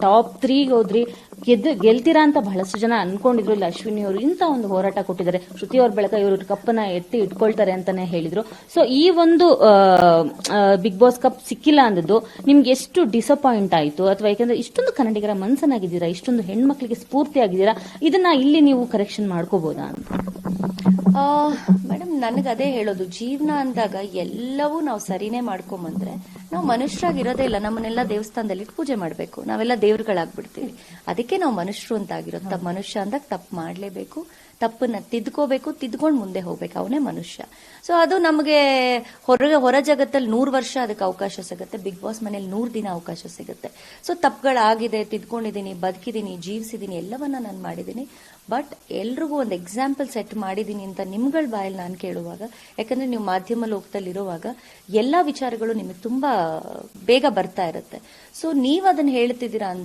Top 3 ಹೋದ್ರಿ, ಗೆಲ್ತೀರಾ ಅಂತ ಬಹಳಷ್ಟು ಜನ ಅನ್ಕೊಂಡಿದ್ರು. ಇಲ್ಲ ಅಶ್ವಿನಿ ಅವರು ಇಂತ ಒಂದು ಹೋರಾಟ ಕೊಟ್ಟಿದ್ದಾರೆ, ಶ್ರುತಿ ಅವ್ರ ಬೆಳಕ ಇವರು ಕಪ್ಪನ ಎತ್ತಿ ಇಟ್ಕೊಳ್ತಾರೆ ಅಂತಾನೆ ಹೇಳಿದ್ರು. ಸೊ ಈ ಒಂದು ಬಿಗ್ ಬಾಸ್ ಕಪ್ ಸಿಕ್ಕಿಲ್ಲ ಅಂದದ್ದು ನಿಮ್ಗೆ ಎಷ್ಟು ಡಿಸಪಾಯಿಂಟ್ ಆಯ್ತು? ಅಥವಾ ಯಾಕಂದ್ರೆ ಇಷ್ಟೊಂದು ಕನ್ನಡಿಗರ ಮನಸ್ಸನ್ನಾಗಿದ್ದೀರಾ, ಇಷ್ಟೊಂದು ಹೆಣ್ಮಕ್ಳಿಗೆ ಸ್ಫೂರ್ತಿ ಆಗಿದ್ದೀರಾ, ಇದನ್ನ ಇಲ್ಲಿ ನೀವು ಕರೆಕ್ಷನ್ ಮಾಡ್ಕೋಬಹುದಾ ಅಂತ? ಮೇಡಮ್, ನನಗೆ ಅದೇ ಹೇಳೋದು, ಜೀವನ ಅಂದಾಗ ಎಲ್ಲವೂ ನಾವು ಸರಿನೇ ಮಾಡ್ಕೊಂಬಂದ್ರೆ ನಾವು ಮನುಷ್ಯರಾಗಿರೋದೇ ಇಲ್ಲ. ನಮ್ಮನ್ನೆಲ್ಲ ದೇವಸ್ಥಾನದಲ್ಲಿ ಪೂಜೆ ಮಾಡಬೇಕು, ನಾವೆಲ್ಲ ದೇವ್ರುಗಳಾಗ್ಬಿಡ್ತೀವಿ. ಅದಕ್ಕೆ ನಾವು ಮನುಷ್ಯರು ಅಂತ ಆಗಿರೋದು. ಮನುಷ್ಯ ಅಂದಾಗ ತಪ್ಪು ಮಾಡಲೇಬೇಕು, ತಪ್ಪನ್ನ ತಿದ್ಕೋಬೇಕು, ತಿದ್ಕೊಂಡು ಮುಂದೆ ಹೋಗ್ಬೇಕು, ಅವನೇ ಮನುಷ್ಯ. ಸೊ ಅದು ನಮಗೆ ಹೊರ ಜಗತ್ತಲ್ಲಿ 100 ವರ್ಷ ಅದಕ್ಕೆ ಅವಕಾಶ ಸಿಗುತ್ತೆ, ಬಿಗ್ ಬಾಸ್ ಮನೇಲಿ 100 ದಿನ ಅವಕಾಶ ಸಿಗುತ್ತೆ. ಸೊ ತಪ್ಪುಗಳಾಗಿದೆ, ತಿದ್ಕೊಂಡಿದ್ದೀನಿ, ಬದುಕಿದ್ದೀನಿ, ಜೀವಿಸಿದ್ದೀನಿ, ಎಲ್ಲವನ್ನ ನಾನು ಮಾಡಿದ್ದೀನಿ. ಬಟ್ ಎಲ್ರಿಗೂ ಒಂದು ಎಕ್ಸಾಂಪಲ್ ಸೆಟ್ ಮಾಡಿದ್ದೀನಿ ಅಂತ ನಿಮ್ಗಳ ಬಾಯಲ್ಲಿ ನಾನು ಕೇಳುವಾಗ, ಯಾಕಂದ್ರೆ ನೀವು ಮಾಧ್ಯಮ ಲೋಕದಲ್ಲಿರುವಾಗ ಎಲ್ಲಾ ವಿಚಾರಗಳು ನಿಮಗೆ ತುಂಬಾ ಬೇಗ ಬರ್ತಾ ಇರುತ್ತೆ. ಸೊ ನೀವ್ ಅದನ್ನ ಹೇಳ್ತಿದ್ದೀರಾ